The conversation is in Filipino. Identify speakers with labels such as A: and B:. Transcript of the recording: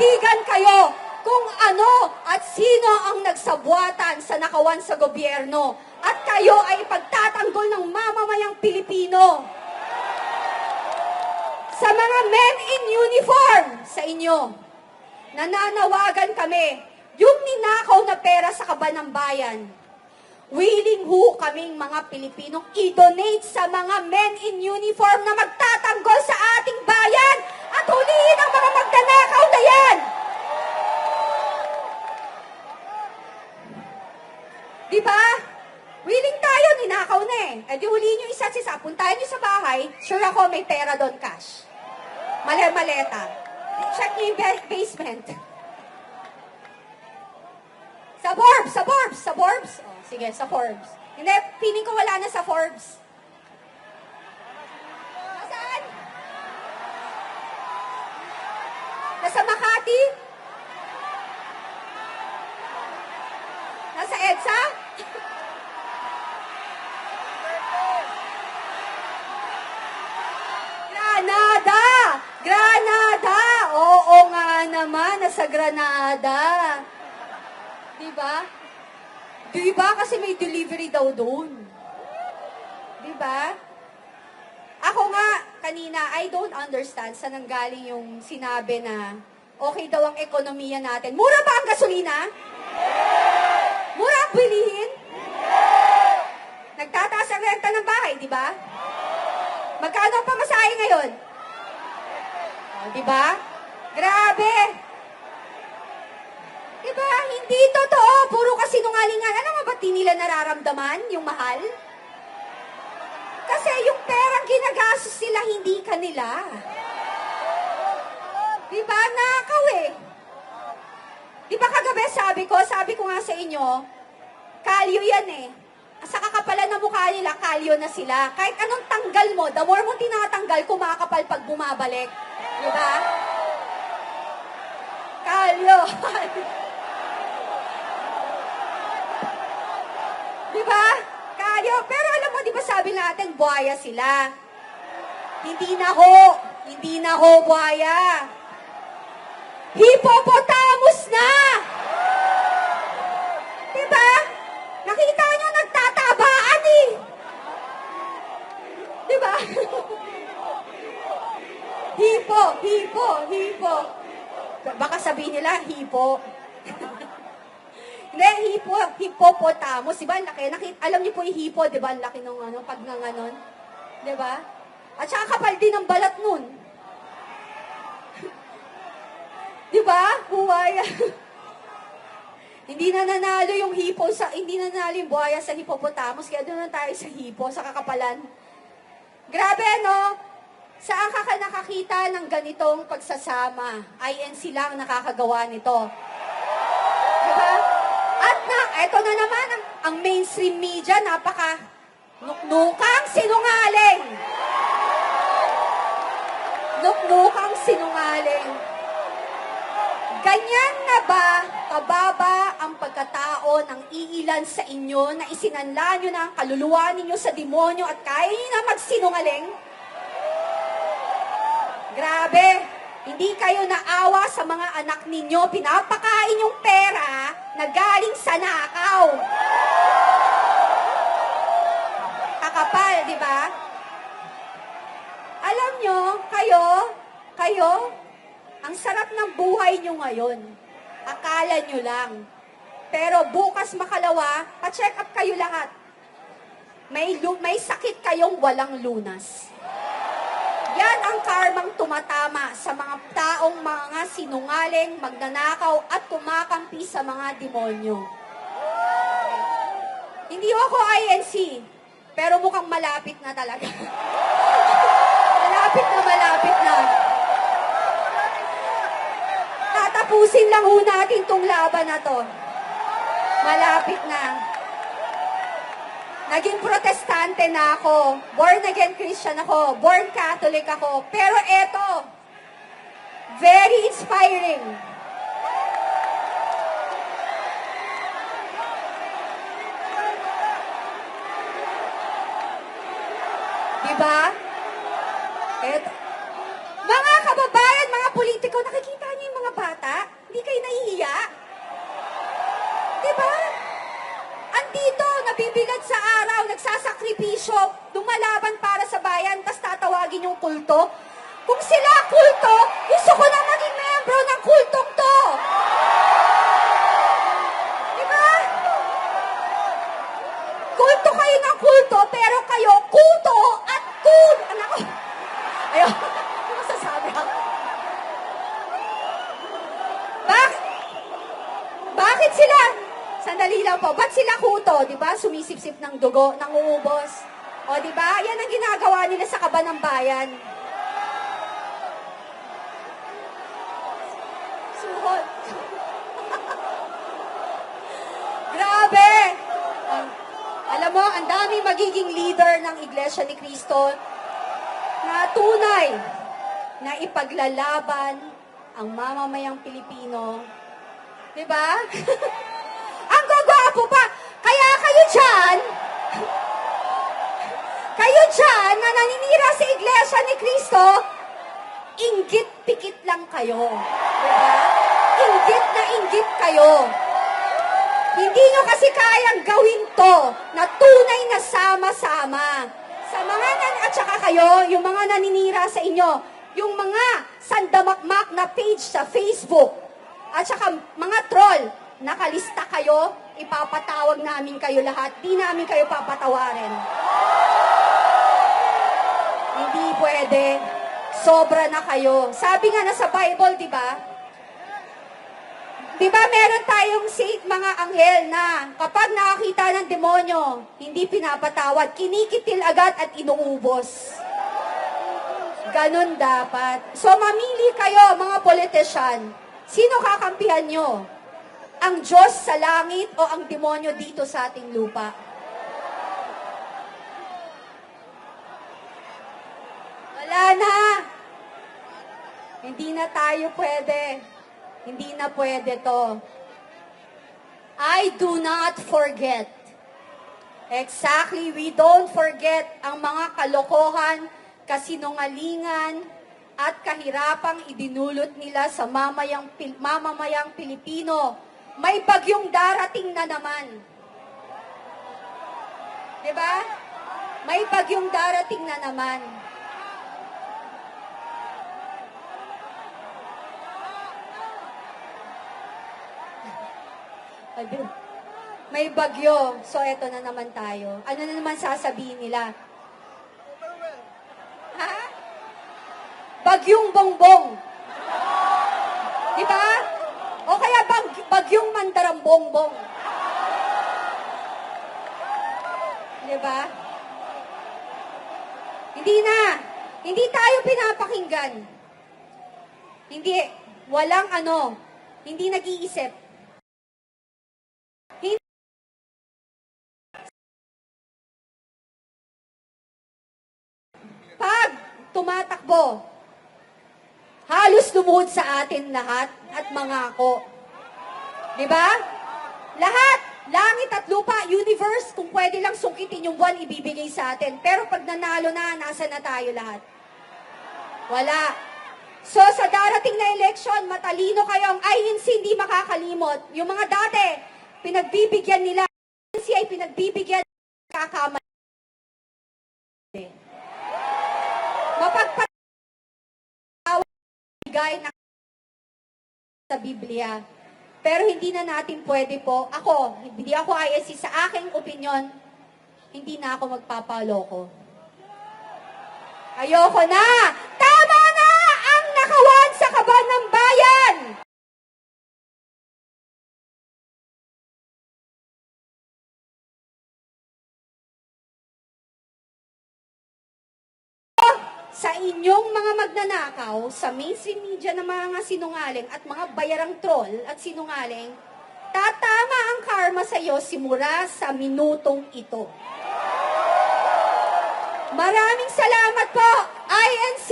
A: panindigan kayo kung ano at sino ang nagsabwatan sa nakawan sa gobyerno at kayo ay pagtatanggol ng mamamayang Pilipino. Sa mga men in uniform sa inyo, nananawagan kami, yung ninakaw na pera sa kaban ng bayan, willing ho kaming mga Pilipinong i-donate sa mga men in uniform na magtatanggol sa ating bayan at huliin ang mga magnanakaw na yan. Diba? Willing tayo, ninakaw na eh. E di huliin nyo isa't isa, puntahan nyo sa bahay, sure ako may pera doon cash. Maleta. Check nyo yung basement. Sa Forbes. Oh, sige, sa Forbes. Hindi, piling ko wala na sa Forbes. Nasaan? Nasa Makati? Nasa EDSA? Granada! Oo nga naman, nasa Granada. Diba? Diba? Kasi may delivery daw doon. Diba? Ako nga, kanina, I don't understand saan nanggaling yung sinabi na okay daw ang ekonomiya natin. Mura ba ang gasolina? Mura ang bilihin? Nagtataas ang renta ng bahay, diba? Magkano ang pamasahe ngayon? Diba? Grabe! Diba? Hindi totoo. Puro kasinungalingan. Alam mo ba di nila nararamdaman yung mahal? Kasi yung perang ginagastos sila, hindi kanila. Diba? Nakaw eh. Diba kagabi sabi ko nga sa inyo, kalyo yan eh. Sa kakapalan na mukha nila, kalyo na sila. Kahit anong tanggal mo, the more mo tinatanggal, kumakapal pag bumabalik. Diba? Kalyo. Diba? Kalyo. Pero alam mo, di ba sabi natin, buhaya sila? Hindi na ho buhaya. Hippopotamus na! Diba? Nakita nyo, nagtatabaan eh. Diba? Hipo. Baka sabihin nila, hipo. Hindi, hippopotamus. Diba, laki. Alam niyo po yung hipo, diba, laki nung pag nanganon. Diba? At saka kapal din ang balat nun. Diba? Buhaya. Hindi na nanalo yung yung buhaya sa hippopotamus, kaya doon na tayo sa hipo, sa kakapalan. Grabe, no? Saan ka nakakita ng ganitong pagsasama? INC lang nakakagawa nito. Diba? At eto na naman, ang mainstream media, nuknukang sinungaling. Nuknukang sinungaling. Ganyan na ba kababa ang pagkatao ng iilan sa inyo na isinanla nyo na ang kaluluwa ninyo sa demonyo at kaya nyo na magsinungaling? Grabe, hindi kayo naawa sa mga anak ninyo, pinapakain yung pera na galing sa nakaw. Kakapal, di ba? Alam nyo, kayo, ang sarap ng buhay nyo ngayon. Akala nyo lang. Pero bukas makalawa, pa-check up kayo lahat. May sakit kayong walang lunas. Yan ang karmang tumatama sa mga taong mga sinungaling, magnanakaw at kumakampi sa mga demonyo. Hindi ako INC, pero mukhang malapit na talaga. malapit na. Tatapusin lang ho natin tong laban na to. Malapit na. Naging protestante na ako. Born again Christian ako. Born Catholic ako. Pero eto, very inspiring. Diba? Eto. Mga kababayan, mga politiko, nakikita niyo yung mga mga bata? Hindi kayo nahihiya? Diba? Andito, nabibilad sa araw, nagsasakripisyo, lumalaban para sa bayan, tas tatawagin yung kulto. Kung sila kulto, gusto ko na maging membro ng kultong to. Diba? Kulto kayo ng kulto, pero kayo, kulto at kul. Anak ko. Ayun, ano masasabi ako? Bakit sila? Sandali lang po. Ba't sila kuto? Diba? Sumisip-sip ng dugo, nanguubos. O diba? Yan ang ginagawa nila sa kaba ng bayan. Suhot. Grabe! Alam mo, ang daming magiging leader ng Iglesia ni Cristo na tunay na ipaglalaban ang mamamayang Pilipino. Diba? Ang gagwapo pa! Kaya kayo dyan na naninira sa Iglesia ni Cristo, inggit-pikit lang kayo. Diba? Inggit na inggit kayo. Hindi nyo kasi kayang gawin to na tunay na sama-sama. Sa mga at saka kayo, yung mga naninira sa inyo, yung mga sandamakmak na page sa Facebook, at saka mga troll, nakalista kayo, ipapatawag namin kayo lahat, di namin kayo papatawarin. Hindi pwede. Sobra na kayo. Sabi nga na sa Bible, di ba? Di ba meron tayong mga anghel na kapag nakakita ng demonyo, hindi pinapatawad, kinikitil agad at inuubos. Ganon dapat. So mamili kayo, mga politician. Sino kakampihan nyo? Ang Diyos sa langit o ang demonyo dito sa ating lupa? Wala na. Hindi na tayo pwede. Hindi na pwede to. I do not forget. Exactly, we don't forget ang mga kalokohan, kasinungalingan, at kahirapang idinulot nila sa mamamayang Pilipino. May bagyong darating na naman. Diba? May bagyong darating na naman. May bagyo. So, eto na naman tayo. Ano na naman sasabihin nila? Ha? Bagyong bongbong. Diba? O kaya bagyong mandarambongbong. Diba? Hindi na. Hindi tayo pinapakinggan. Hindi. Walang Hindi nag-iisip. Pag tumatakbo, halos lumuhod sa atin lahat at mangako. Diba? Lahat, langit at lupa, universe, kung pwede lang sungkitin yung buwan, ibibigay sa atin. Pero pag nanalo na, nasa na tayo lahat? Wala. So, sa darating na eleksyon, matalino kayong INC hindi makakalimot. Yung mga dati, pinagbibigyan nila, INC ay pinagbibigyan kakamali. Mapagpatawagay na sa Biblia. Pero hindi na natin pwede po. Hindi ako ISC, sa aking opinion, hindi na ako magpapaloko. Ayoko na! Tama na ang nakawan sa kaban ng bayan! Sa inyong mga magnanakaw, sa mainstream media ng mga sinungaling at mga bayarang troll at sinungaling, tatama ang karma sa iyo simula sa minutong ito. Maraming salamat po, INC!